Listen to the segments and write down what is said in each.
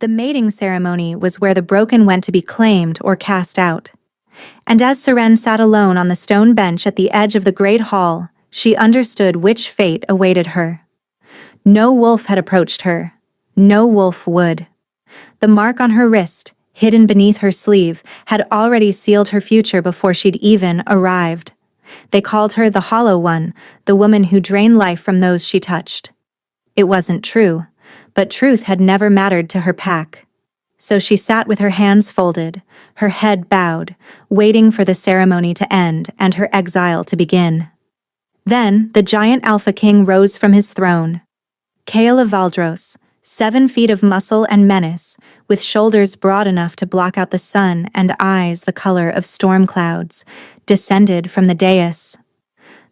The mating ceremony was where the broken went to be claimed or cast out. And as Seren sat alone on the stone bench at the edge of the great hall, she understood which fate awaited her. No wolf had approached her. No wolf would. The mark on her wrist, hidden beneath her sleeve, had already sealed her future before she'd even arrived. They called her the Hollow One, the woman who drained life from those she touched. It wasn't true, but truth had never mattered to her pack. So she sat with her hands folded, her head bowed, waiting for the ceremony to end and her exile to begin. Then the giant Alpha King rose from his throne. Kael of Valdros, 7 feet of muscle and menace, with shoulders broad enough to block out the sun and eyes the color of storm clouds, descended from the dais.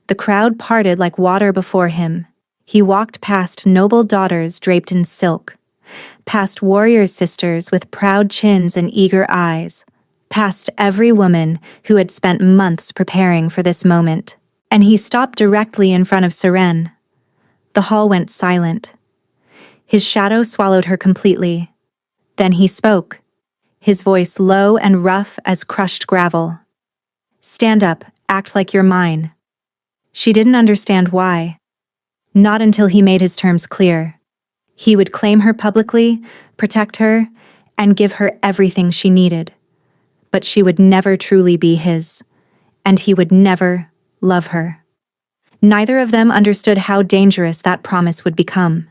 The crowd parted like water before him. He walked past noble daughters draped in silk, past warriors' sisters with proud chins and eager eyes, past every woman who had spent months preparing for this moment. And he stopped directly in front of Seren. The hall went silent. His shadow swallowed her completely. Then he spoke, his voice low and rough as crushed gravel. "Stand up, act like you're mine." She didn't understand why. Not until he made his terms clear. He would claim her publicly, protect her, and give her everything she needed. But she would never truly be his, and he would never love her. Neither of them understood how dangerous that promise would become.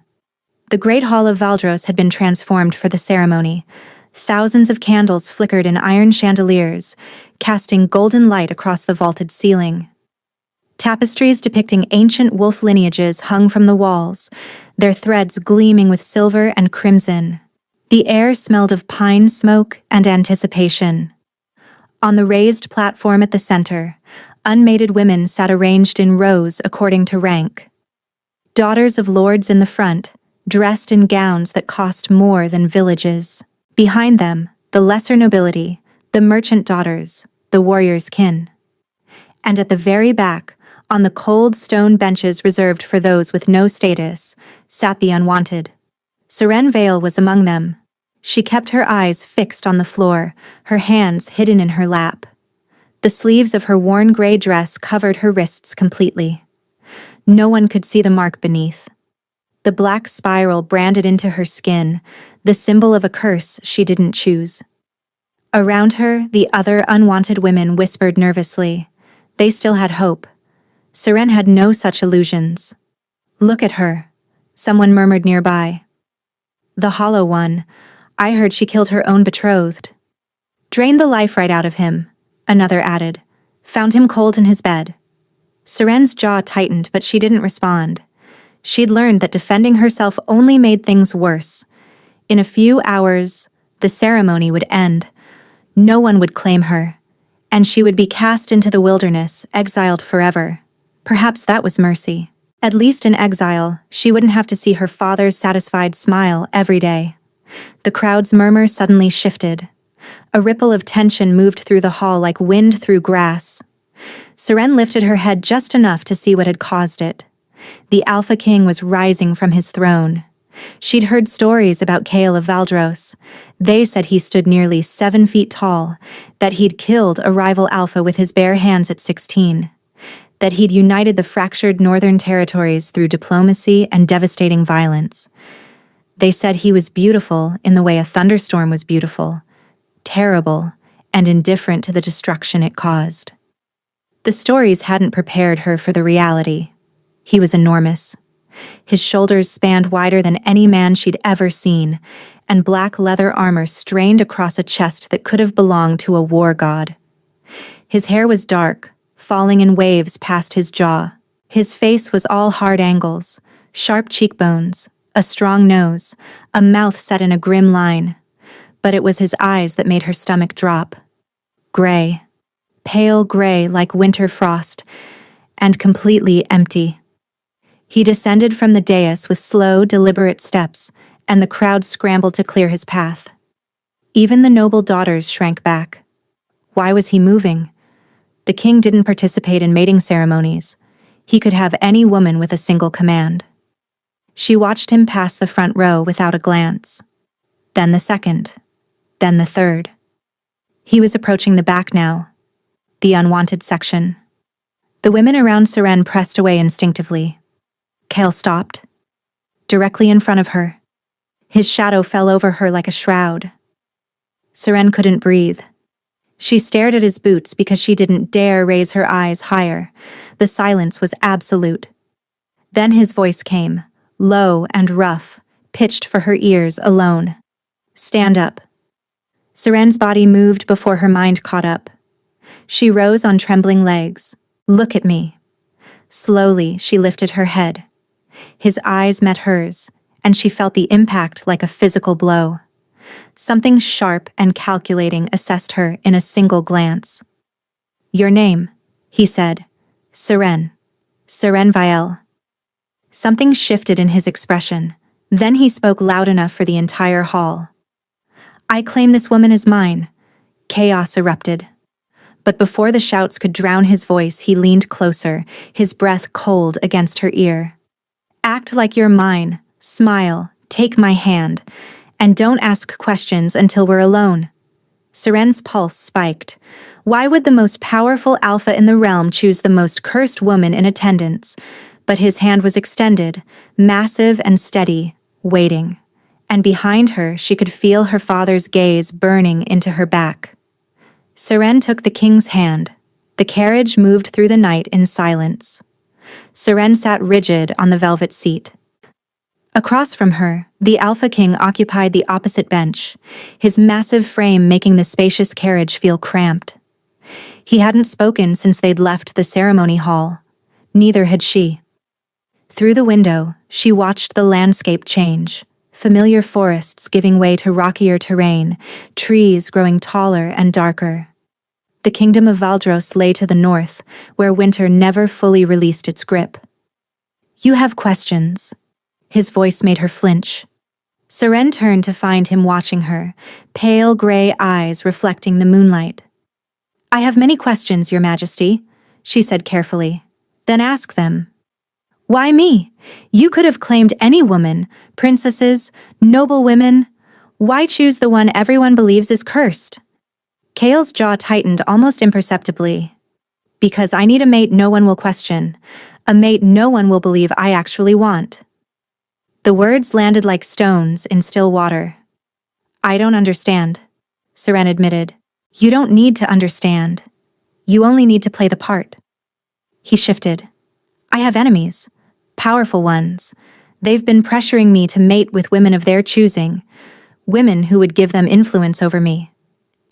The Great Hall of Valdros had been transformed for the ceremony. Thousands of candles flickered in iron chandeliers, casting golden light across the vaulted ceiling. Tapestries depicting ancient wolf lineages hung from the walls, their threads gleaming with silver and crimson. The air smelled of pine smoke and anticipation. On the raised platform at the center, unmated women sat arranged in rows according to rank. Daughters of lords in the front, dressed in gowns that cost more than villages. Behind them, the lesser nobility, the merchant daughters, the warrior's kin. And at the very back, on the cold stone benches reserved for those with no status, sat the unwanted. Seren Vale was among them. She kept her eyes fixed on the floor, her hands hidden in her lap. The sleeves of her worn gray dress covered her wrists completely. No one could see the mark beneath. The black spiral branded into her skin, the symbol of a curse she didn't choose. Around her, the other unwanted women whispered nervously. They still had hope. Seren had no such illusions. "Look at her," someone murmured nearby. "The Hollow One. I heard she killed her own betrothed." "Drained the life right out of him," another added. "Found him cold in his bed." Seren's jaw tightened, but she didn't respond. She'd learned that defending herself only made things worse. In a few hours, the ceremony would end. No one would claim her, and she would be cast into the wilderness, exiled forever. Perhaps that was mercy. At least in exile, she wouldn't have to see her father's satisfied smile every day. The crowd's murmur suddenly shifted. A ripple of tension moved through the hall like wind through grass. Seren lifted her head just enough to see what had caused it. The Alpha King was rising from his throne. She'd heard stories about Kael of Valdros. They said he stood nearly 7 feet tall, that he'd killed a rival Alpha with his bare hands at 16, that he'd united the fractured northern territories through diplomacy and devastating violence. They said he was beautiful in the way a thunderstorm was beautiful, terrible, and indifferent to the destruction it caused. The stories hadn't prepared her for the reality. He was enormous. His shoulders spanned wider than any man she'd ever seen, and black leather armor strained across a chest that could have belonged to a war god. His hair was dark, falling in waves past his jaw. His face was all hard angles, sharp cheekbones, a strong nose, a mouth set in a grim line. But it was his eyes that made her stomach drop. Gray, pale gray like winter frost, and completely empty. He descended from the dais with slow, deliberate steps, and the crowd scrambled to clear his path. Even the noble daughters shrank back. Why was he moving? The king didn't participate in mating ceremonies. He could have any woman with a single command. She watched him pass the front row without a glance. then the second, then the third. He was approaching the back now, the unwanted section. The women around Seren pressed away instinctively. Kale stopped, directly in front of her. His shadow fell over her like a shroud. Seren couldn't breathe. She stared at his boots because she didn't dare raise her eyes higher. The silence was absolute. Then his voice came, low and rough, pitched for her ears alone. Stand up. Seren's body moved before her mind caught up. She rose on trembling legs. Look at me. Slowly, she lifted her head. His eyes met hers, and she felt the impact like a physical blow. Something sharp and calculating assessed her in a single glance. Your name, he said. Seren. Seren Vielle. Something shifted in his expression. Then he spoke loud enough for the entire hall. I claim this woman as mine. Chaos erupted. But before the shouts could drown his voice, he leaned closer, his breath cold against her ear. Act like you're mine. Smile. Take my hand. And don't ask questions until we're alone. Seren's pulse spiked. Why would the most powerful alpha in the realm choose the most cursed woman in attendance? But his hand was extended, massive and steady, waiting. And behind her, she could feel her father's gaze burning into her back. Seren took the king's hand. The carriage moved through the night in silence. Seren sat rigid on the velvet seat. Across from her, the Alpha King occupied the opposite bench, his massive frame making the spacious carriage feel cramped. He hadn't spoken since they'd left the ceremony hall. Neither had she. Through the window, she watched the landscape change, familiar forests giving way to rockier terrain, trees growing taller and darker. The kingdom of Valdros lay to the north, where winter never fully released its grip. You have questions. His voice made her flinch. Seren turned to find him watching her, pale gray eyes reflecting the moonlight. I have many questions, Your Majesty, she said carefully. Then ask them. Why me? You could have claimed any woman, princesses, noble women. Why choose the one everyone believes is cursed? Kale's jaw tightened almost imperceptibly. Because I need a mate no one will question, a mate no one will believe I actually want. The words landed like stones in still water. I don't understand, Seren admitted. You don't need to understand. You only need to play the part. He shifted. I have enemies, powerful ones. They've been pressuring me to mate with women of their choosing, women who would give them influence over me.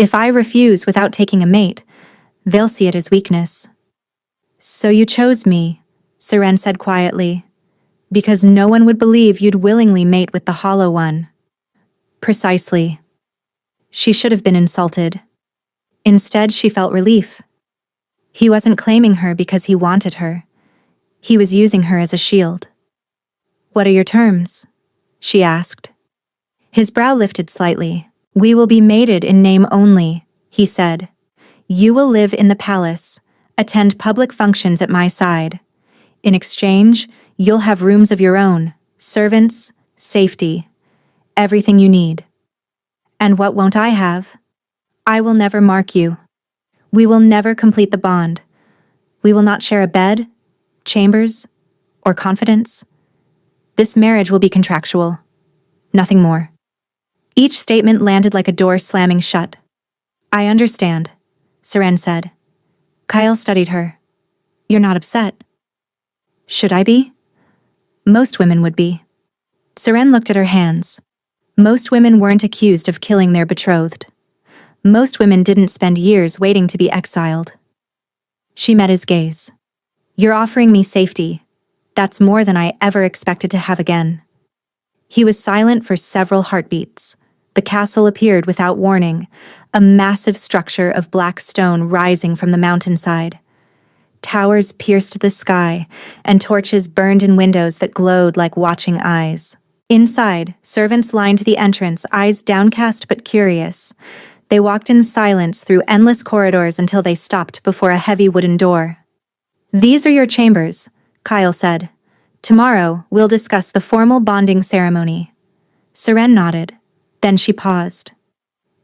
If I refuse without taking a mate, they'll see it as weakness. So you chose me, Seren said quietly. Because no one would believe you'd willingly mate with the Hollow One. Precisely. She should have been insulted. Instead, she felt relief. He wasn't claiming her because he wanted her. He was using her as a shield. What are your terms? She asked. His brow lifted slightly. We will be mated in name only, he said. You will live in the palace, attend public functions at my side. In exchange, you'll have rooms of your own, servants, safety, everything you need. And what won't I have? I will never mark you. We will never complete the bond. We will not share a bed, chambers, or confidence. This marriage will be contractual. Nothing more. Each statement landed like a door slamming shut. I understand, Seren said. Kyle studied her. You're not upset. Should I be? Most women would be. Seren looked at her hands. Most women weren't accused of killing their betrothed. Most women didn't spend years waiting to be exiled. She met his gaze. You're offering me safety. That's more than I ever expected to have again. He was silent for several heartbeats. The castle appeared without warning, a massive structure of black stone rising from the mountainside. Towers pierced the sky, and torches burned in windows that glowed like watching eyes. Inside, servants lined the entrance, eyes downcast but curious. They walked in silence through endless corridors until they stopped before a heavy wooden door. These are your chambers, Kyle said. Tomorrow, we'll discuss the formal bonding ceremony. Seren nodded. Then she paused.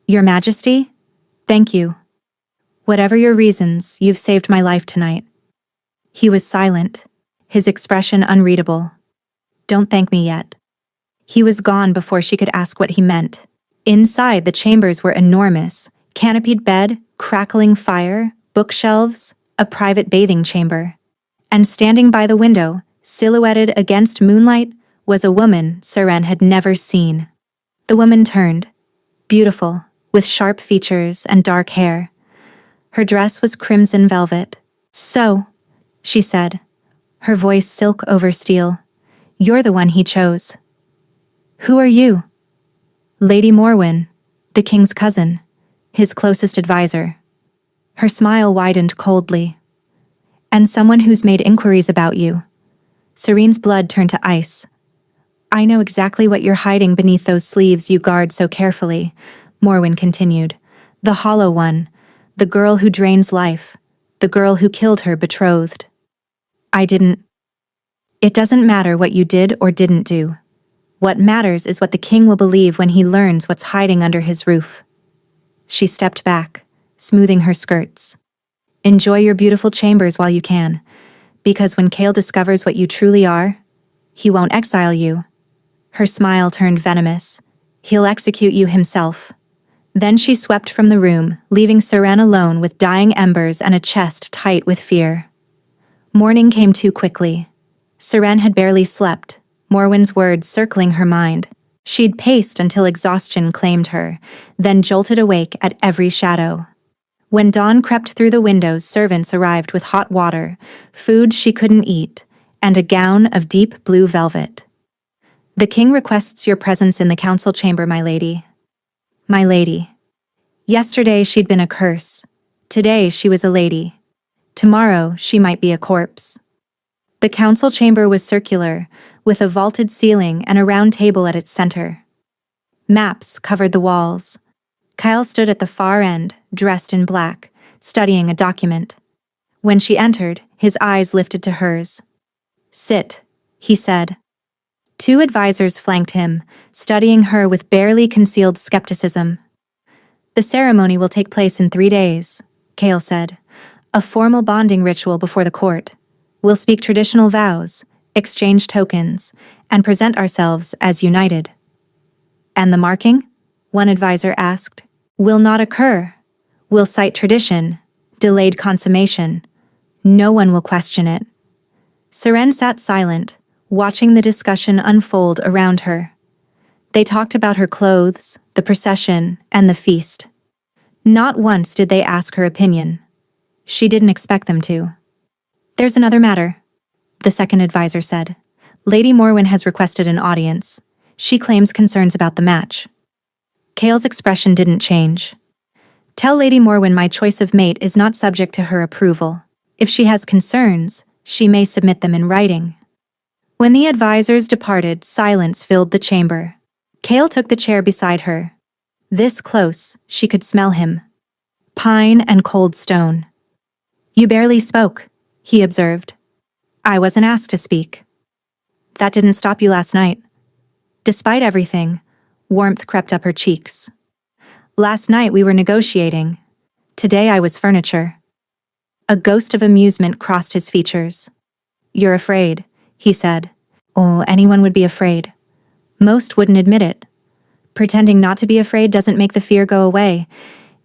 Your Majesty? Thank you. Whatever your reasons, you've saved my life tonight. He was silent, his expression unreadable. Don't thank me yet. He was gone before she could ask what he meant. Inside, the chambers were enormous. Canopied bed, crackling fire, bookshelves, a private bathing chamber. And standing by the window, silhouetted against moonlight, was a woman Seren had never seen. The woman turned, beautiful, with sharp features and dark hair. Her dress was crimson velvet. So, she said, her voice silk over steel, you're the one he chose. Who are you? Lady Morwen, the king's cousin, his closest advisor. Her smile widened coldly. And someone who's made inquiries about you. Serene's blood turned to ice. I know exactly what you're hiding beneath those sleeves you guard so carefully, Morwen continued. The hollow one, the girl who drains life, the girl who killed her betrothed. I didn't. It doesn't matter what you did or didn't do. What matters is what the king will believe when he learns what's hiding under his roof. She stepped back, smoothing her skirts. Enjoy your beautiful chambers while you can, because when Kale discovers what you truly are, he won't exile you. Her smile turned venomous. He'll execute you himself. Then she swept from the room, leaving Seren alone with dying embers and a chest tight with fear. Morning came too quickly. Seren had barely slept, Morwen's words circling her mind. She'd paced until exhaustion claimed her, then jolted awake at every shadow. When dawn crept through the windows, servants arrived with hot water, food she couldn't eat, and a gown of deep blue velvet. The king requests your presence in the council chamber, my lady. My lady. Yesterday she'd been a curse. Today she was a lady. Tomorrow she might be a corpse. The council chamber was circular, with a vaulted ceiling and a round table at its center. Maps covered the walls. Kyle stood at the far end, dressed in black, studying a document. When she entered, his eyes lifted to hers. Sit, he said. Two advisors flanked him, studying her with barely concealed skepticism. The ceremony will take place in 3 days, Kale said. A formal bonding ritual before the court. We'll speak traditional vows, exchange tokens, and present ourselves as united. And the marking? One advisor asked. Will not occur. We'll cite tradition, delayed consummation. No one will question it. Seren sat silent, watching the discussion unfold around her. They talked about her clothes, the procession, and the feast. Not once did they ask her opinion. She didn't expect them to. There's another matter, the second advisor said. Lady Morwen has requested an audience. She claims concerns about the match. Kale's expression didn't change. Tell Lady Morwen my choice of mate is not subject to her approval. If she has concerns, she may submit them in writing. When the advisors departed, silence filled the chamber. Kale took the chair beside her. This close, she could smell him. Pine and cold stone. You barely spoke, he observed. I wasn't asked to speak. That didn't stop you last night. Despite everything, warmth crept up her cheeks. Last night we were negotiating. Today I was furniture. A ghost of amusement crossed his features. You're afraid, he said. Oh, anyone would be afraid. Most wouldn't admit it. Pretending not to be afraid doesn't make the fear go away.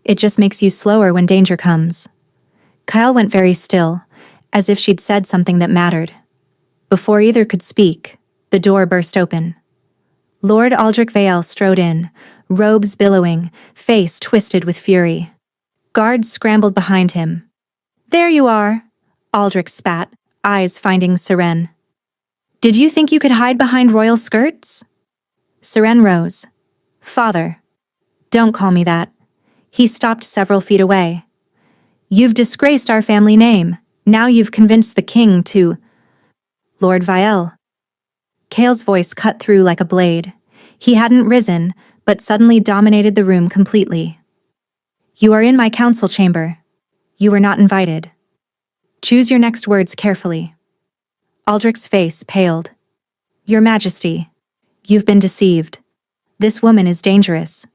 It just makes you slower when danger comes. Kyle went very still, as if she'd said something that mattered. Before either could speak, the door burst open. Lord Aldrich Vale strode in, robes billowing, face twisted with fury. Guards scrambled behind him. There you are, Aldrich spat, eyes finding Seren. Did you think you could hide behind royal skirts? Seren rose. Father. Don't call me that. He stopped several feet away. You've disgraced our family name. Now you've convinced the king to... Lord Vielle. Kale's voice cut through like a blade. He hadn't risen, but suddenly dominated the room completely. You are in my council chamber. You were not invited. Choose your next words carefully. Aldrich's face paled. Your Majesty, you've been deceived. This woman is dangerous.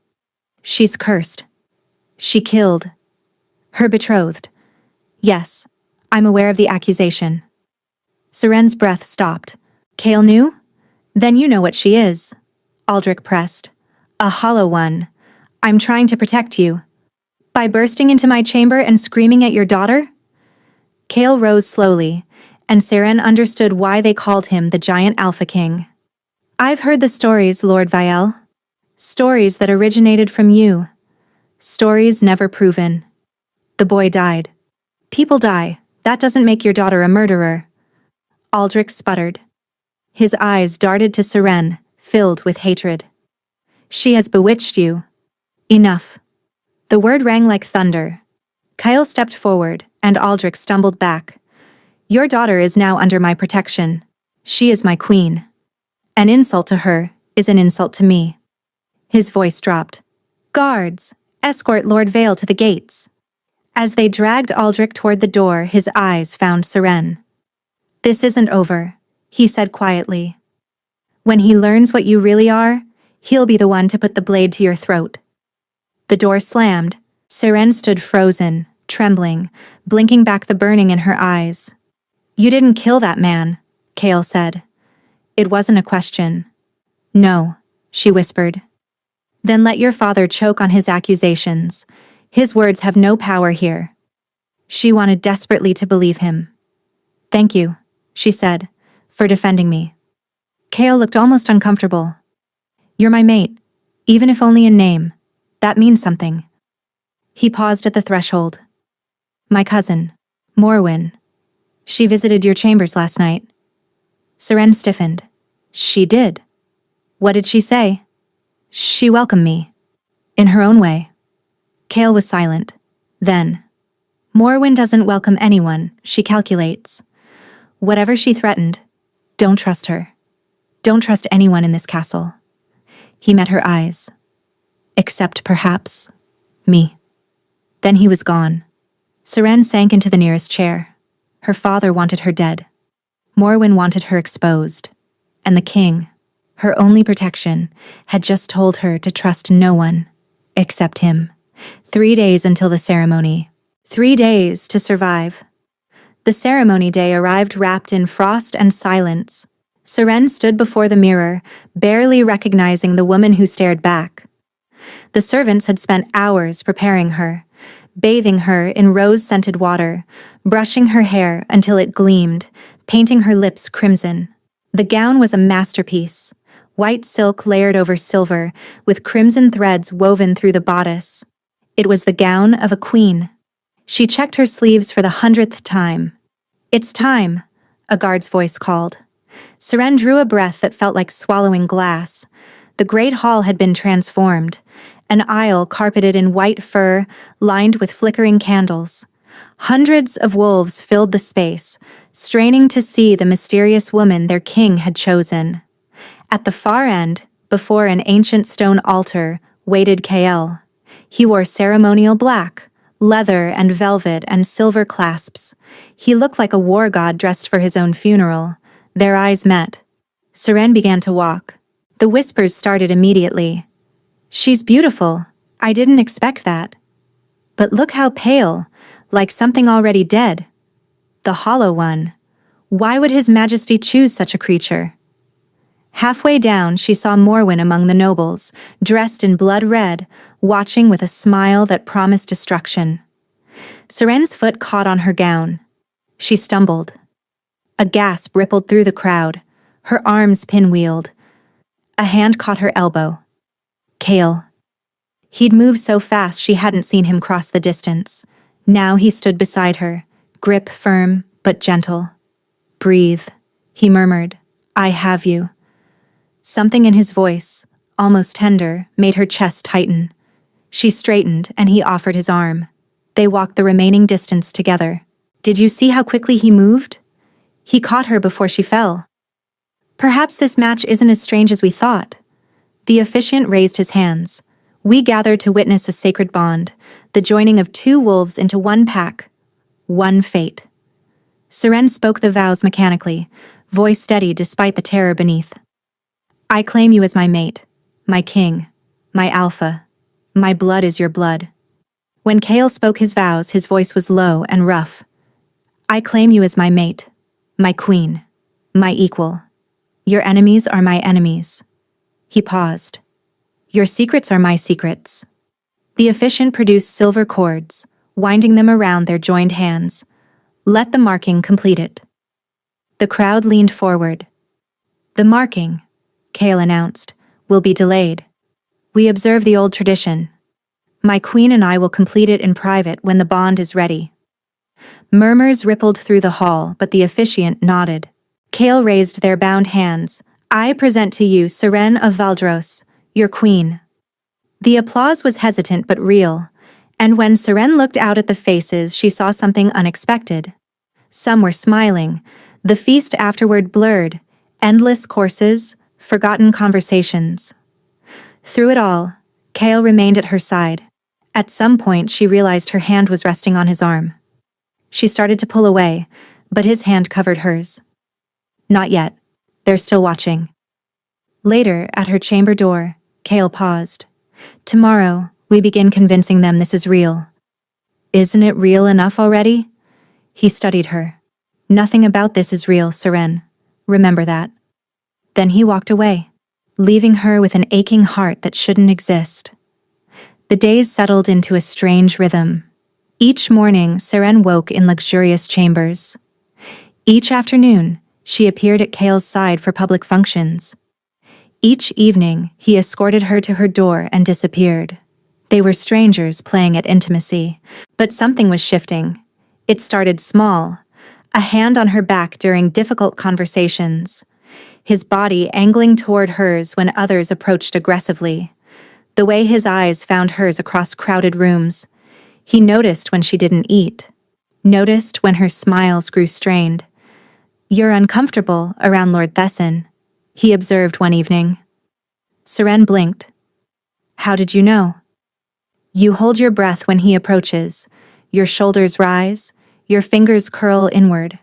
She's cursed. She killed her betrothed. Yes, I'm aware of the accusation. Seren's breath stopped. Kale knew? Then you know what she is. Aldrich pressed. A hollow one. I'm trying to protect you. By bursting into my chamber and screaming at your daughter? Kale rose slowly, and Seren understood why they called him the Giant Alpha King. I've heard the stories, Lord Viel. Stories that originated from you. Stories never proven. The boy died. People die. That doesn't make your daughter a murderer. Aldrich sputtered. His eyes darted to Seren, filled with hatred. She has bewitched you. Enough. The word rang like thunder. Kyle stepped forward, and Aldrich stumbled back. Your daughter is now under my protection. She is my queen. An insult to her is an insult to me. His voice dropped. Guards, escort Lord Vale to the gates. As they dragged Aldrich toward the door, his eyes found Seren. This isn't over, he said quietly. When he learns what you really are, he'll be the one to put the blade to your throat. The door slammed. Seren stood frozen, trembling, blinking back the burning in her eyes. You didn't kill that man, Kale said. It wasn't a question. No, she whispered. Then let your father choke on his accusations. His words have no power here. She wanted desperately to believe him. Thank you, she said, for defending me. Kale looked almost uncomfortable. You're my mate, even if only in name. That means something. He paused at the threshold. My cousin, Morwen. She visited your chambers last night. Seren stiffened. She did. What did she say? She welcomed me. In her own way. Kale was silent. Then, Morwen doesn't welcome anyone, she calculates. Whatever she threatened, don't trust her. Don't trust anyone in this castle. He met her eyes. Except, perhaps, me. Then he was gone. Seren sank into the nearest chair. Her father wanted her dead. Morwen wanted her exposed. And the king, her only protection, had just told her to trust no one, except him. 3 days until the ceremony. 3 days to survive. The ceremony day arrived wrapped in frost and silence. Seren stood before the mirror, barely recognizing the woman who stared back. The servants had spent hours preparing her, bathing her in rose-scented water, brushing her hair until it gleamed, painting her lips crimson. The gown was a masterpiece, white silk layered over silver, with crimson threads woven through the bodice. It was the gown of a queen. She checked her sleeves for the 100th time. It's time, a guard's voice called. Seren drew a breath that felt like swallowing glass. The great hall had been transformed, an aisle carpeted in white fur, lined with flickering candles. Hundreds of wolves filled the space, straining to see the mysterious woman their king had chosen. At the far end, before an ancient stone altar, waited Kael. He wore ceremonial black, leather and velvet and silver clasps. He looked like a war god dressed for his own funeral. Their eyes met. Seren began to walk. The whispers started immediately. She's beautiful. I didn't expect that. But look how pale, like something already dead. The Hollow One. Why would His Majesty choose such a creature? Halfway down, she saw Morwen among the nobles, dressed in blood red, watching with a smile that promised destruction. Seren's foot caught on her gown. She stumbled. A gasp rippled through the crowd, her arms pinwheeled. A hand caught her elbow. Kael. He'd moved so fast she hadn't seen him cross the distance. Now he stood beside her, grip firm but gentle. Breathe, he murmured. I have you. Something in his voice, almost tender, made her chest tighten. She straightened and he offered his arm. They walked the remaining distance together. Did you see how quickly he moved? He caught her before she fell. Perhaps this match isn't as strange as we thought. The officiant raised his hands. We gathered to witness a sacred bond, the joining of 2 wolves into one pack, one fate. Seren spoke the vows mechanically, voice steady despite the terror beneath. I claim you as my mate, my king, my alpha. My blood is your blood. When Kale spoke his vows, his voice was low and rough. I claim you as my mate, my queen, my equal. Your enemies are my enemies. He paused. Your secrets are my secrets. The officiant produced silver cords, winding them around their joined hands. Let the marking complete it. The crowd leaned forward. The marking, Kale announced, will be delayed. We observe the old tradition. My queen and I will complete it in private when the bond is ready. Murmurs rippled through the hall, but the officiant nodded. Kale raised their bound hands. I present to you Seren of Valdros, your queen. The applause was hesitant but real, and when Seren looked out at the faces, she saw something unexpected. Some were smiling, the feast afterward blurred, endless courses, forgotten conversations. Through it all, Kale remained at her side. At some point, she realized her hand was resting on his arm. She started to pull away, but his hand covered hers. Not yet. They're still watching. Later, at her chamber door, Kale paused. Tomorrow, we begin convincing them this is real. Isn't it real enough already? He studied her. Nothing about this is real, Seren. Remember that. Then he walked away, leaving her with an aching heart that shouldn't exist. The days settled into a strange rhythm. Each morning, Seren woke in luxurious chambers. Each afternoon, she appeared at Kale's side for public functions. Each evening, he escorted her to her door and disappeared. They were strangers playing at intimacy, but something was shifting. It started small, a hand on her back during difficult conversations, his body angling toward hers when others approached aggressively. The way his eyes found hers across crowded rooms. He noticed when she didn't eat, noticed when her smiles grew strained. You're uncomfortable around Lord Thesson, he observed one evening. Seren blinked. How did you know? You hold your breath when he approaches. Your shoulders rise, your fingers curl inward.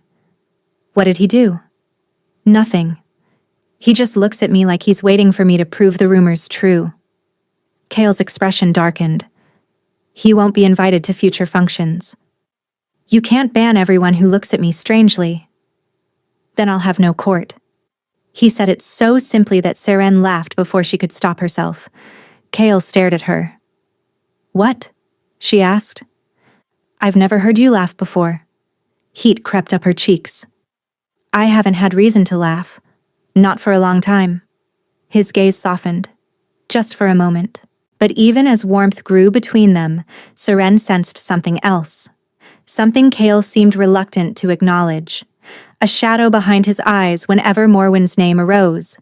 What did he do? Nothing. He just looks at me like he's waiting for me to prove the rumors true. Kale's expression darkened. He won't be invited to future functions. You can't ban everyone who looks at me strangely. Then I'll have no court. He said it so simply that Seren laughed before she could stop herself. Kale stared at her. What? She asked. I've never heard you laugh before. Heat crept up her cheeks. I haven't had reason to laugh. Not for a long time. His gaze softened. Just for a moment. But even as warmth grew between them, Seren sensed something else. Something Kale seemed reluctant to acknowledge. A shadow behind his eyes whenever Morwen's name arose,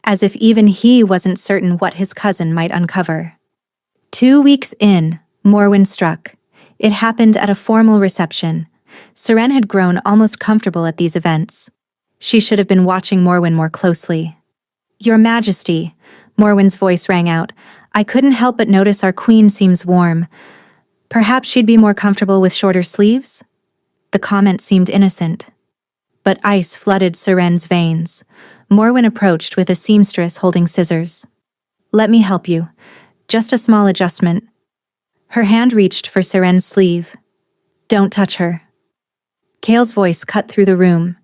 as if even he wasn't certain what his cousin might uncover. 2 weeks in, Morwen struck. It happened at a formal reception. Seren had grown almost comfortable at these events. She should have been watching Morwen more closely. Your Majesty, Morwen's voice rang out. I couldn't help but notice our queen seems warm. Perhaps she'd be more comfortable with shorter sleeves? The comment seemed innocent. But ice flooded Seren's veins. Morwen approached with a seamstress holding scissors. Let me help you. Just a small adjustment. Her hand reached for Seren's sleeve. Don't touch her. Kale's voice cut through the room.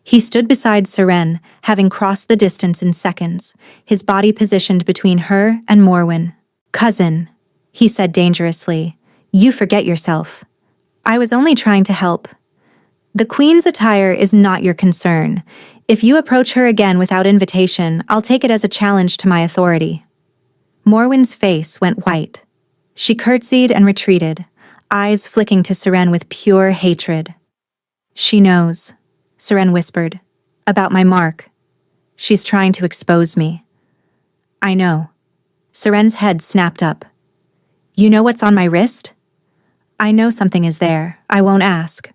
He stood beside Seren, having crossed the distance in seconds, his body positioned between her and Morwen. Cousin, he said dangerously, you forget yourself. I was only trying to help. The queen's attire is not your concern. If you approach her again without invitation, I'll take it as a challenge to my authority. Morwen's face went white. She curtsied and retreated, eyes flicking to Seren with pure hatred. She knows, Seren whispered, about my mark. She's trying to expose me. I know. Seren's head snapped up. You know what's on my wrist? I know something is there. I won't ask.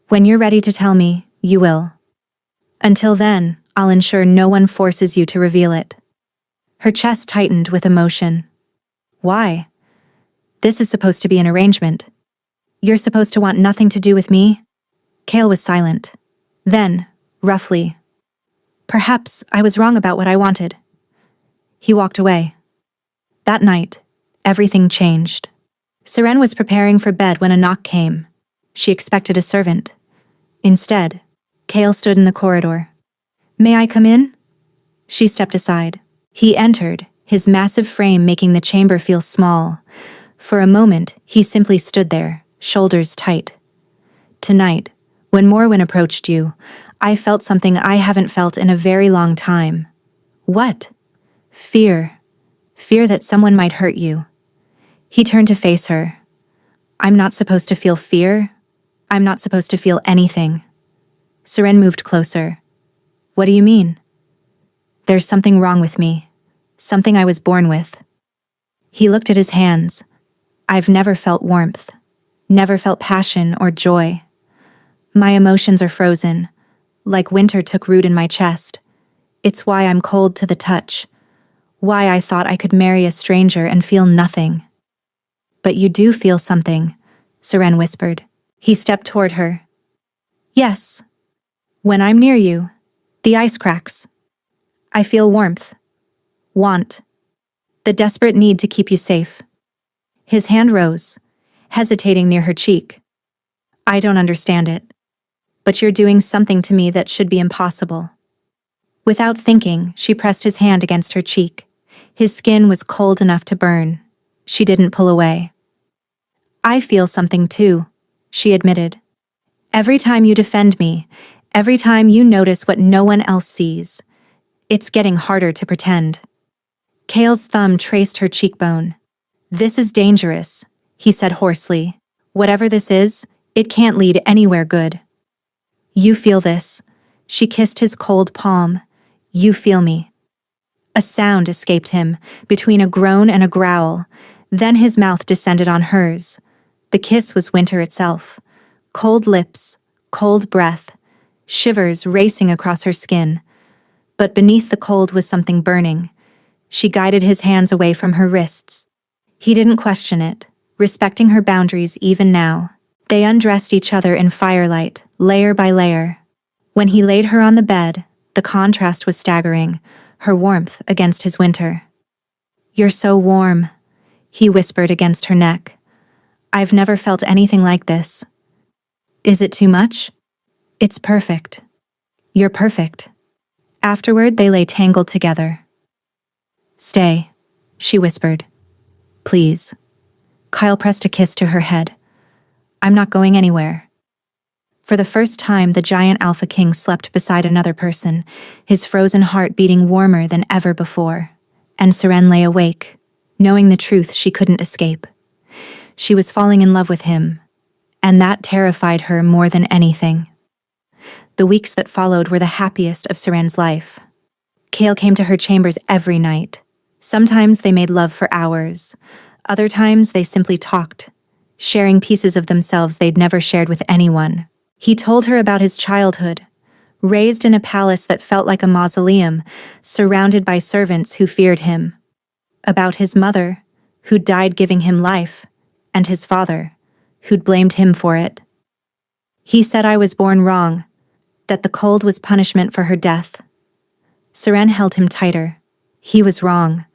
When you're ready to tell me, you will. Until then, I'll ensure no one forces you to reveal it. Her chest tightened with emotion. Why? This is supposed to be an arrangement. You're supposed to want nothing to do with me? Kale was silent. Then, roughly, perhaps I was wrong about what I wanted. He walked away. That night, everything changed. Seren was preparing for bed when a knock came. She expected a servant. Instead, Kale stood in the corridor. "May I come in?" She stepped aside. He entered, his massive frame making the chamber feel small. For a moment, he simply stood there, shoulders tight. "Tonight, when Morwen approached you, I felt something I haven't felt in a very long time." "What?" "Fear. Fear that someone might hurt you." He turned to face her. "I'm not supposed to feel fear. I'm not supposed to feel anything." Seren moved closer. "What do you mean?" "There's something wrong with me. Something I was born with." He looked at his hands. "I've never felt warmth. Never felt passion or joy. My emotions are frozen, like winter took root in my chest. It's why I'm cold to the touch. Why I thought I could marry a stranger and feel nothing." "But you do feel something," Seren whispered. He stepped toward her. "Yes. When I'm near you, the ice cracks. I feel warmth. Want. The desperate need to keep you safe." His hand rose, hesitating near her cheek. "I don't understand it. But you're doing something to me that should be impossible." Without thinking, she pressed his hand against her cheek. His skin was cold enough to burn. She didn't pull away. "I feel something too," she admitted. "Every time you defend me, every time you notice what no one else sees, it's getting harder to pretend." Kale's thumb traced her cheekbone. "This is dangerous," he said hoarsely. "Whatever this is, it can't lead anywhere good." "You feel this." She kissed his cold palm. "You feel me." A sound escaped him, between a groan and a growl. Then his mouth descended on hers. The kiss was winter itself. Cold lips, cold breath, shivers racing across her skin. But beneath the cold was something burning. She guided his hands away from her wrists. He didn't question it, respecting her boundaries even now. They undressed each other in firelight, layer by layer. When he laid her on the bed, the contrast was staggering, her warmth against his winter. "You're so warm," he whispered against her neck. "I've never felt anything like this." "Is it too much?" "It's perfect. You're perfect." Afterward, they lay tangled together. "Stay," she whispered. "Please." Kyle pressed a kiss to her head. "I'm not going anywhere." For the first time, the giant Alpha King slept beside another person, his frozen heart beating warmer than ever before. And Seren lay awake, knowing the truth she couldn't escape. She was falling in love with him, and that terrified her more than anything. The weeks that followed were the happiest of Seren's life. Kale came to her chambers every night. Sometimes they made love for hours. Other times they simply talked, sharing pieces of themselves they'd never shared with anyone. He told her about his childhood, raised in a palace that felt like a mausoleum, surrounded by servants who feared him. About his mother, who died giving him life, and his father, who'd blamed him for it. He said I was born wrong, that the cold was punishment for her death. Seren held him tighter. He was wrong.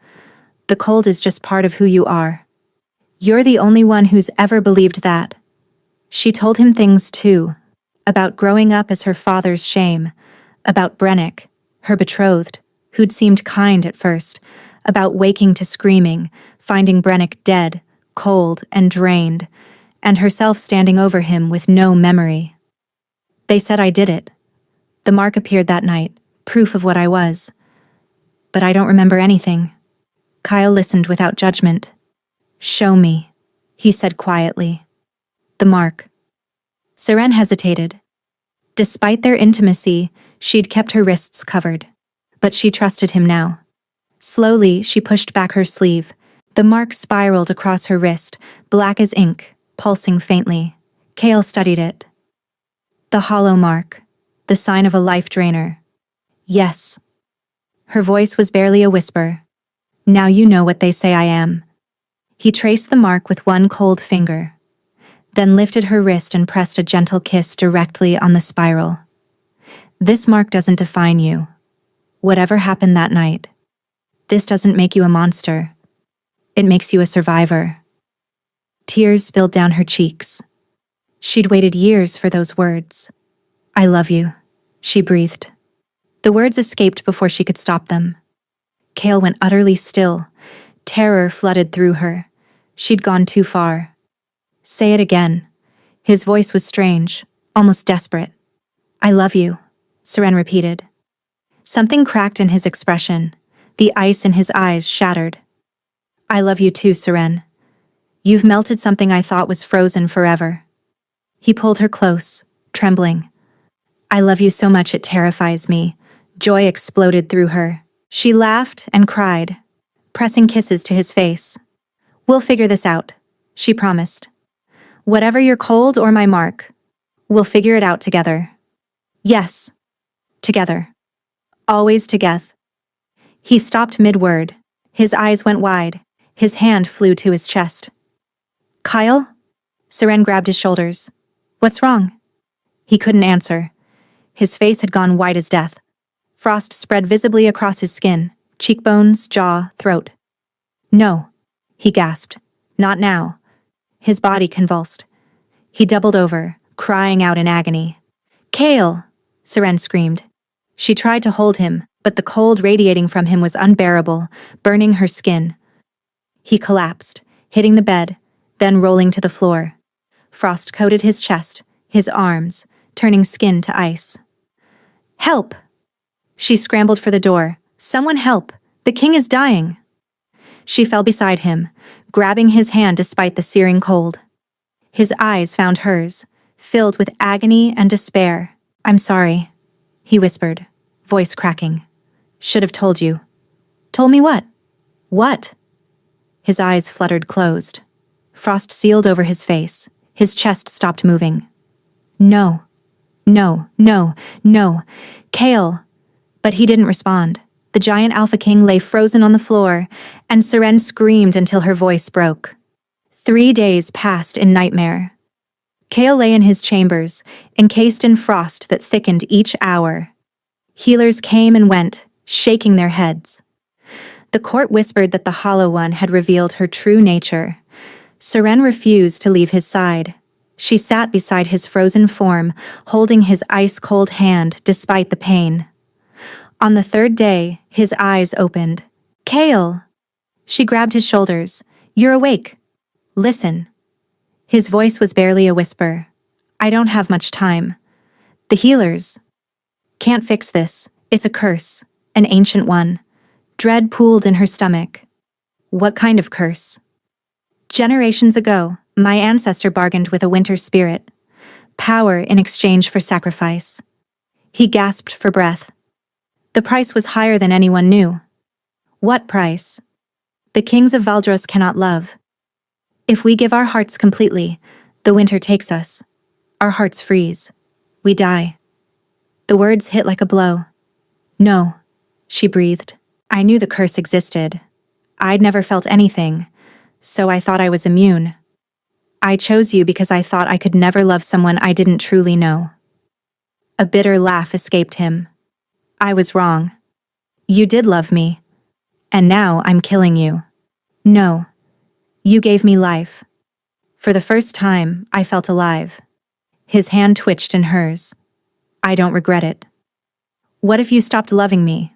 The cold is just part of who you are. You're the only one who's ever believed that. She told him things too, about growing up as her father's shame, about Brennick, her betrothed, who'd seemed kind at first, about waking to screaming, finding Brennick dead, cold and drained, and herself standing over him with no memory. They said I did it. The mark appeared that night, proof of what I was. But I don't remember anything. Kyle listened without judgment. "Show me," he said quietly. "The mark." Seren hesitated. Despite their intimacy, she'd kept her wrists covered. But she trusted him now. Slowly, she pushed back her sleeve. The mark spiraled across her wrist, black as ink, pulsing faintly. Kale studied it. The hollow mark. The sign of a life drainer. "Yes." Her voice was barely a whisper. "Now you know what they say I am." He traced the mark with one cold finger, then lifted her wrist and pressed a gentle kiss directly on the spiral. "This mark doesn't define you. Whatever happened that night, This doesn't make you a monster. It makes you a survivor. Tears spilled down her cheeks. She'd waited years for those words. I love you, she breathed. The words escaped before she could stop them. Kale went utterly still. Terror flooded through her. She'd gone too far. Say it again. His voice was strange, almost desperate. I love you, Seren repeated. Something cracked in his expression. The ice in his eyes shattered. I love you too, Seren. You've melted something I thought was frozen forever. He pulled her close, trembling. I love you so much it terrifies me. Joy exploded through her. She laughed and cried, pressing kisses to his face. We'll figure this out, she promised. Whatever your cold or my mark, we'll figure it out together. Yes, together. Always together. He stopped mid-word. His eyes went wide. His hand flew to his chest. Kyle? Seren grabbed his shoulders. What's wrong? He couldn't answer. His face had gone white as death. Frost spread visibly across his skin, cheekbones, jaw, throat. No, he gasped. Not now. His body convulsed. He doubled over, crying out in agony. Kale! Seren screamed. She tried to hold him, but the cold radiating from him was unbearable, burning her skin. He collapsed, hitting the bed, then rolling to the floor. Frost coated his chest, his arms, turning skin to ice. Help! She scrambled for the door. Someone help! The king is dying! She fell beside him, grabbing his hand despite the searing cold. His eyes found hers, filled with agony and despair. I'm sorry, he whispered, voice cracking. Should have told you. Told me what? What? His eyes fluttered closed. Frost sealed over his face. His chest stopped moving. No. No, no, no. Kale. But he didn't respond. The giant Alpha King lay frozen on the floor, and Seren screamed until her voice broke. 3 days passed in nightmare. Kale lay in his chambers, encased in frost that thickened each hour. Healers came and went, shaking their heads. The court whispered that the Hollow One had revealed her true nature. Seren refused to leave his side. She sat beside his frozen form, holding his ice-cold hand despite the pain. On the 3rd day, his eyes opened. Kale! She grabbed his shoulders. You're awake. Listen. His voice was barely a whisper. I don't have much time. The healers can't fix this. It's a curse, an ancient one. Dread pooled in her stomach. What kind of curse? Generations ago, my ancestor bargained with a winter spirit. Power in exchange for sacrifice. He gasped for breath. The price was higher than anyone knew. What price? The kings of Valdros cannot love. If we give our hearts completely, the winter takes us. Our hearts freeze. We die. The words hit like a blow. No, she breathed. I knew the curse existed. I'd never felt anything, so I thought I was immune. I chose you because I thought I could never love someone I didn't truly know. A bitter laugh escaped him. I was wrong. You did love me. And now I'm killing you. No. You gave me life. For the first time, I felt alive. His hand twitched in hers. I don't regret it. What if you stopped loving me?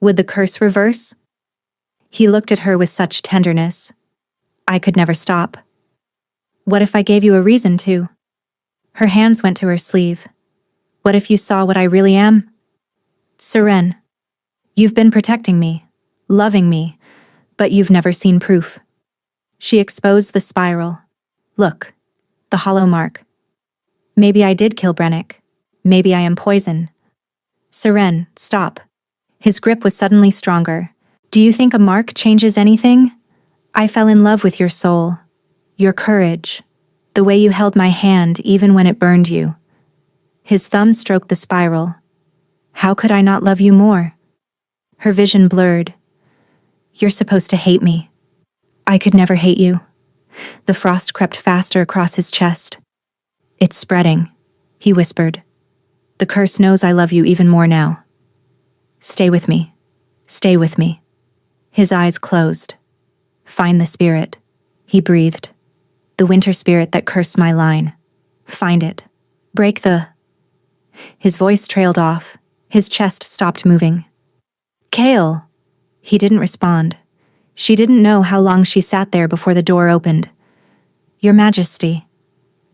Would the curse reverse? He looked at her with such tenderness. I could never stop. What if I gave you a reason to? Her hands went to her sleeve. What if you saw what I really am? Seren, you've been protecting me, loving me, but you've never seen proof. She exposed the spiral. Look, the hollow mark. Maybe I did kill Brennick. Maybe I am poison. Seren, stop. His grip was suddenly stronger. Do you think a mark changes anything? I fell in love with your soul, your courage, the way you held my hand even when it burned you. His thumb stroked the spiral. How could I not love you more? Her vision blurred. You're supposed to hate me. I could never hate you. The frost crept faster across his chest. It's spreading, he whispered. The curse knows I love you even more now. Stay with me. Stay with me. His eyes closed. Find the spirit, he breathed. The winter spirit that cursed my line. Find it. Break the... His voice trailed off. His chest stopped moving. Kale! He didn't respond. She didn't know how long she sat there before the door opened. Your Majesty.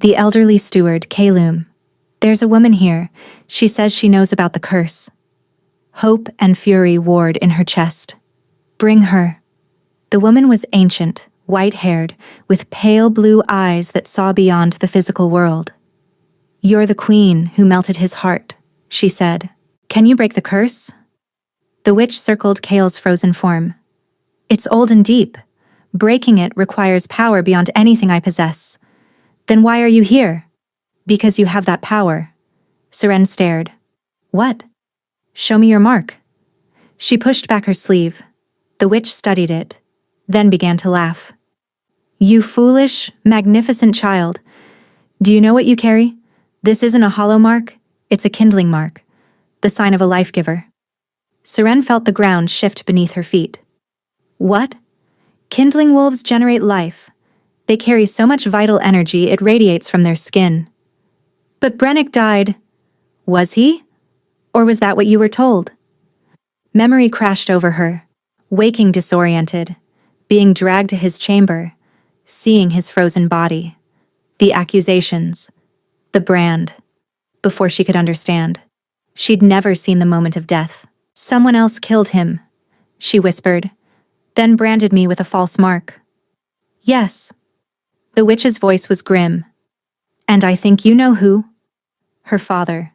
The elderly steward, Kalum. There's a woman here. She says she knows about the curse. Hope and fury warred in her chest. Bring her. The woman was ancient, white-haired, with pale blue eyes that saw beyond the physical world. You're the queen who melted his heart, she said. Can you break the curse? The witch circled Kale's frozen form. It's old and deep. Breaking it requires power beyond anything I possess. Then why are you here? Because you have that power. Seren stared. What? Show me your mark. She pushed back her sleeve. The witch studied it, then began to laugh. You foolish, magnificent child. Do you know what you carry? This isn't a hollow mark, it's a kindling mark, the sign of a life giver. Seren felt the ground shift beneath her feet. What? Kindling wolves generate life. They carry so much vital energy it radiates from their skin. But Brennick died. Was he? Or was that what you were told? Memory crashed over her, waking disoriented, being dragged to his chamber, seeing his frozen body, the accusations, the brand. Before she could understand, she'd never seen the moment of death. Someone else killed him, she whispered, then branded me with a false mark. Yes. The witch's voice was grim. And I think you know who? Her father.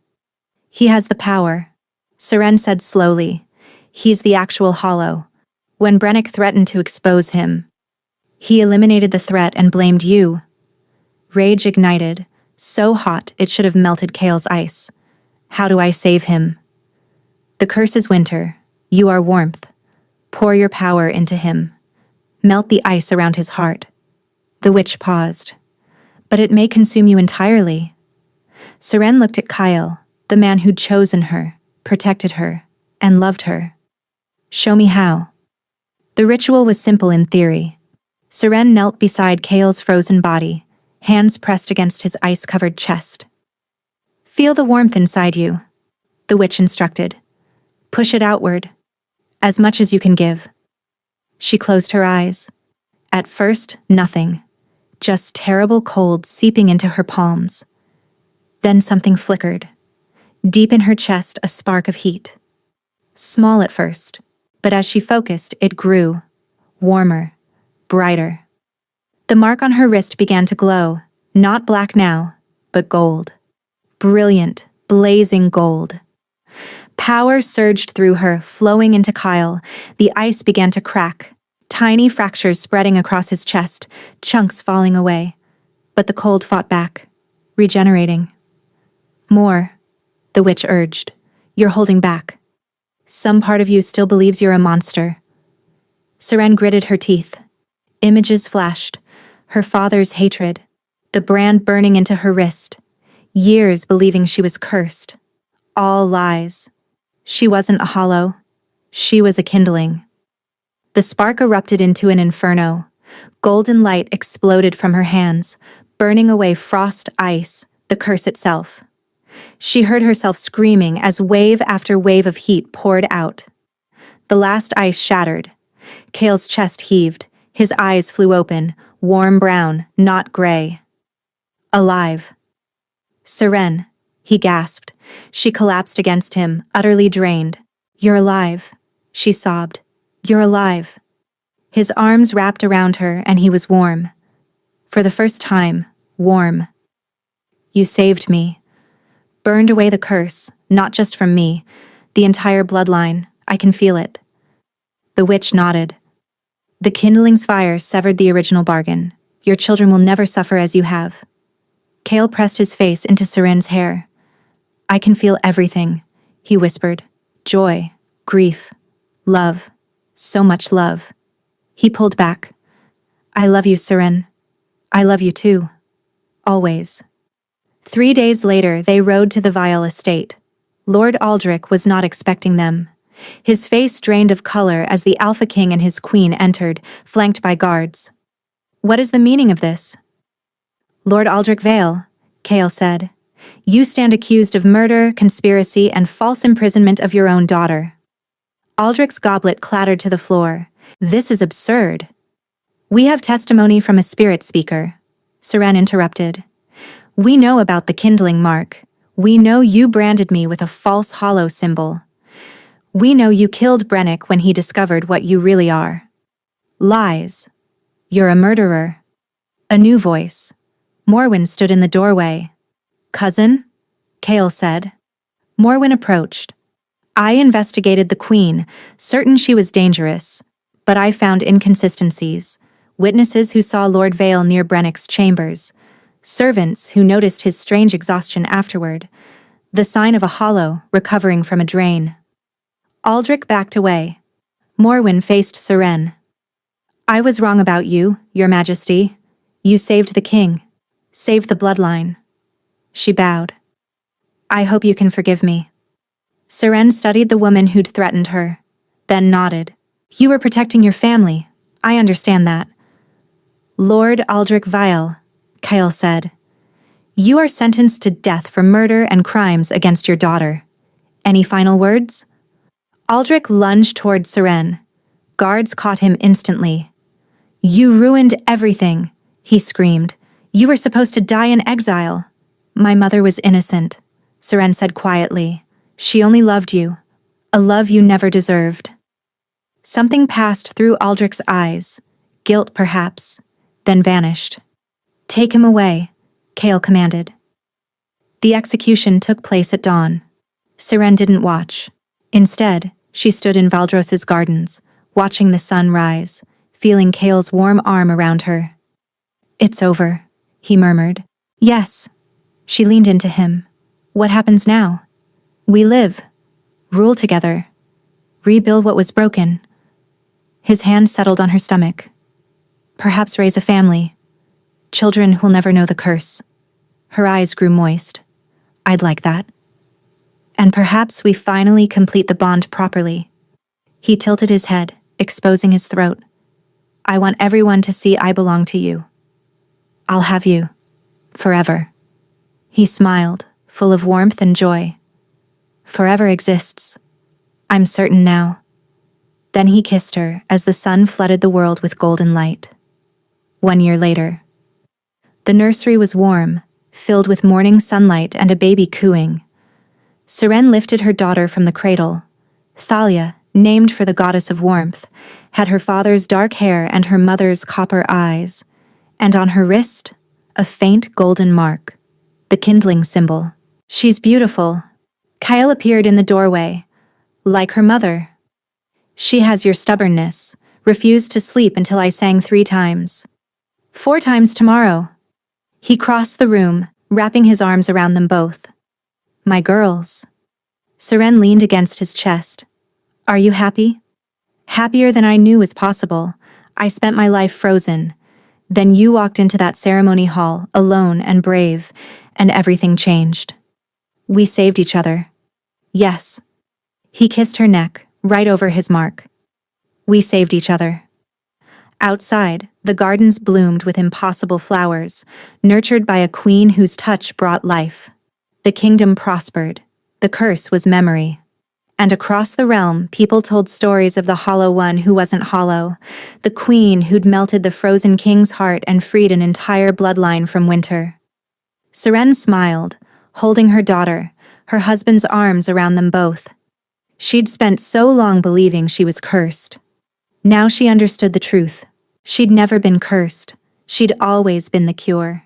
He has the power, Seren said slowly. He's the actual hollow. When Brennick threatened to expose him, he eliminated the threat and blamed you. Rage ignited, so hot it should have melted Kale's ice. How do I save him? The curse is winter. You are warmth. Pour your power into him. Melt the ice around his heart. The witch paused. But it may consume you entirely. Seren looked at Kyle, the man who'd chosen her, protected her, and loved her. Show me how. The ritual was simple in theory. Seren knelt beside Kale's frozen body, hands pressed against his ice-covered chest. Feel the warmth inside you, the witch instructed. Push it outward, as much as you can give. She closed her eyes. At first, nothing, just terrible cold seeping into her palms. Then something flickered. Deep in her chest, a spark of heat. Small at first, but as she focused, it grew, warmer, brighter. The mark on her wrist began to glow, not black now, but gold. Brilliant, blazing gold. Power surged through her, flowing into Kyle. The ice began to crack, tiny fractures spreading across his chest, chunks falling away. But the cold fought back, regenerating. More, the witch urged. You're holding back. Some part of you still believes you're a monster. Seren gritted her teeth. Images flashed. Her father's hatred. The brand burning into her wrist. Years believing she was cursed. All lies. She wasn't a hollow. She was a kindling. The spark erupted into an inferno. Golden light exploded from her hands, burning away frost, ice, the curse itself. She heard herself screaming as wave after wave of heat poured out. The last ice shattered. Kale's chest heaved. His eyes flew open, warm brown, not gray. Alive. Seren, he gasped. She collapsed against him, utterly drained. You're alive, she sobbed. You're alive. His arms wrapped around her and he was warm. For the first time, warm. You saved me. Burned away the curse, not just from me, the entire bloodline. I can feel it. The witch nodded. The kindling's fire severed the original bargain. Your children will never suffer as you have. Kale pressed his face into Seren's hair. I can feel everything, he whispered. Joy, grief, love, so much love. He pulled back. I love you, Seren. I love you too. Always. 3 days later, they rode to the Vial estate. Lord Aldrich was not expecting them. His face drained of color as the Alpha King and his queen entered, flanked by guards. "What is the meaning of this?" "Lord Aldrich Vale," Kael said. "You stand accused of murder, conspiracy, and false imprisonment of your own daughter." Aldrich's goblet clattered to the floor. "This is absurd." "We have testimony from a spirit speaker," Seren interrupted. "We know about the kindling mark. We know you branded me with a false hollow symbol. We know you killed Brennick when he discovered what you really are." "Lies. You're a murderer." A new voice. Morwen stood in the doorway. "Cousin?" Kael said. Morwen approached. "I investigated the queen, certain she was dangerous, but I found inconsistencies. Witnesses who saw Lord Vale near Brennick's chambers. Servants who noticed his strange exhaustion afterward. The sign of a hollow recovering from a drain." Aldrich backed away. Morwen faced Seren. "I was wrong about you, Your Majesty. You saved the king. Saved the bloodline." She bowed. "I hope you can forgive me." Seren studied the woman who'd threatened her, then nodded. "You were protecting your family. I understand that." "Lord Aldrich Vile," Kael said. "You are sentenced to death for murder and crimes against your daughter. Any final words?" Aldrich lunged toward Seren. Guards caught him instantly. "You ruined everything," he screamed. "You were supposed to die in exile." "My mother was innocent," Seren said quietly. "She only loved you. A love you never deserved." Something passed through Aldrich's eyes. Guilt, perhaps, then vanished. "Take him away," Kael commanded. The execution took place at dawn. Seren didn't watch. Instead, she stood in Valdros's gardens, watching the sun rise, feeling Kael's warm arm around her. "It's over," he murmured. "Yes." She leaned into him. "What happens now?" "We live. Rule together. Rebuild what was broken." His hand settled on her stomach. "Perhaps raise a family. Children who'll never know the curse." Her eyes grew moist. "I'd like that." "And perhaps we finally complete the bond properly." He tilted his head, exposing his throat. "I want everyone to see I belong to you. I'll have you. Forever." He smiled, full of warmth and joy. "Forever exists. I'm certain now." Then he kissed her as the sun flooded the world with golden light. 1 year later. The nursery was warm, filled with morning sunlight and a baby cooing. Seren lifted her daughter from the cradle. Thalia, named for the goddess of warmth, had her father's dark hair and her mother's copper eyes, and on her wrist, a faint golden mark, the kindling symbol. "She's beautiful." Kael appeared in the doorway. "Like her mother." "She has your stubbornness, refused to sleep until I sang 3 times. 4 times tomorrow." He crossed the room, wrapping his arms around them both. "My girls." Seren leaned against his chest. "Are you happy?" "Happier than I knew was possible. I spent my life frozen. Then you walked into that ceremony hall, alone and brave, and everything changed. We saved each other." "Yes." He kissed her neck, right over his mark. "We saved each other." Outside, the gardens bloomed with impossible flowers, nurtured by a queen whose touch brought life. The kingdom prospered. The curse was memory. And across the realm, people told stories of the hollow one who wasn't hollow, the queen who'd melted the frozen king's heart and freed an entire bloodline from winter. Seren smiled, holding her daughter, her husband's arms around them both. She'd spent so long believing she was cursed. Now she understood the truth. She'd never been cursed. She'd always been the cure.